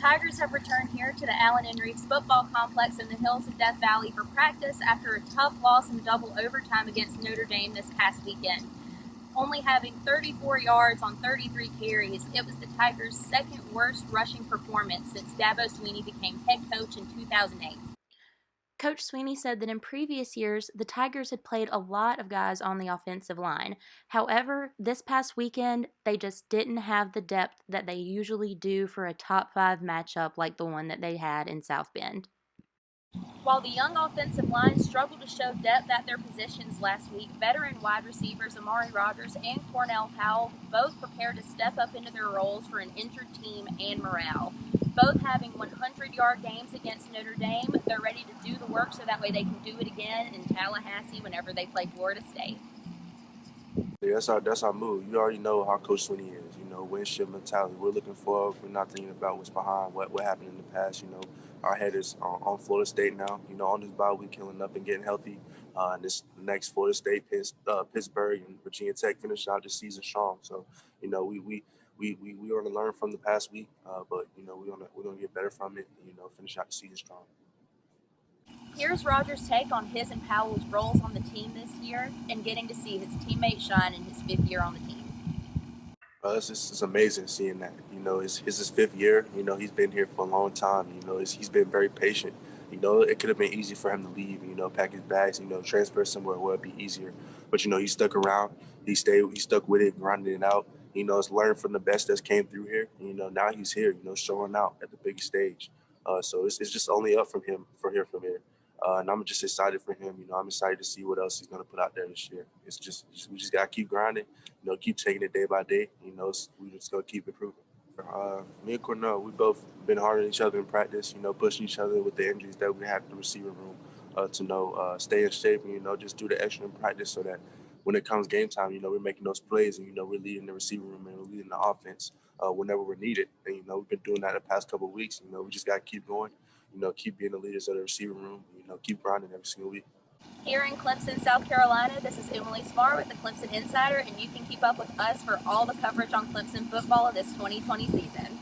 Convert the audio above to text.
Tigers have returned here to the Allen Enriquez Football Complex in the hills of Death Valley for practice after a tough loss in double overtime against Notre Dame this past weekend. Only having 34 yards on 33 carries, it was the Tigers' second worst rushing performance since Dabo Swinney became head coach in 2008. Coach Swinney said that in previous years, the Tigers had played a lot of guys on the offensive line. However, this past weekend, they just didn't have the depth that they usually do for a top 5 matchup like the one that they had in South Bend. While the young offensive line struggled to show depth at their positions last week, veteran wide receivers Amari Rogers and Cornell Powell both prepared to step up into their roles for an injured team and morale. Both having 100-yard games against Notre Dame, they're ready to do the work so that way they can do it again in Tallahassee whenever they play Florida State. Yeah, that's our move. You already know how Coach Swinney is. Win ship mentality. We're looking forward. We're not thinking about what's behind, what happened in the past. Our head is on Florida State now. On this bye week, killing up and getting healthy. This next Florida State, Pittsburgh, and Virginia Tech finish out the season strong. So, we want to learn from the past week, but we're gonna get better from it. And, finish out the season strong. Here's Rogers' take on his and Powell's roles on the team this year and getting to see his teammate shine in his 5th year on the team. It's amazing seeing that. It's his 5th year. He's been here for a long time. He's been very patient. It could have been easy for him to leave, pack his bags, transfer somewhere where it'd be easier. But, he stuck around. He stuck with it, grinding it out. It's learned from the best that's came through here. Now he's here, showing out at the biggest stage. So it's just only up from here. And I'm just excited for him. I'm excited to see what else he's going to put out there this year. We just got to keep grinding, keep taking it day by day. We just going to keep improving. Me and Cornell, we both been hard on each other in practice, pushing each other with the injuries that we had in the receiver room to stay in shape and, just do the extra in practice so that when it comes game time, we're making those plays and, we're leading the receiver room and we're leading the offense whenever we're needed. And, we've been doing that the past couple of weeks. We just got to keep going, keep being the leaders of the receiver room, keep grinding every single week. Here in Clemson, South Carolina, this is Emily Spar with the Clemson Insider, and you can keep up with us for all the coverage on Clemson football this 2020 season.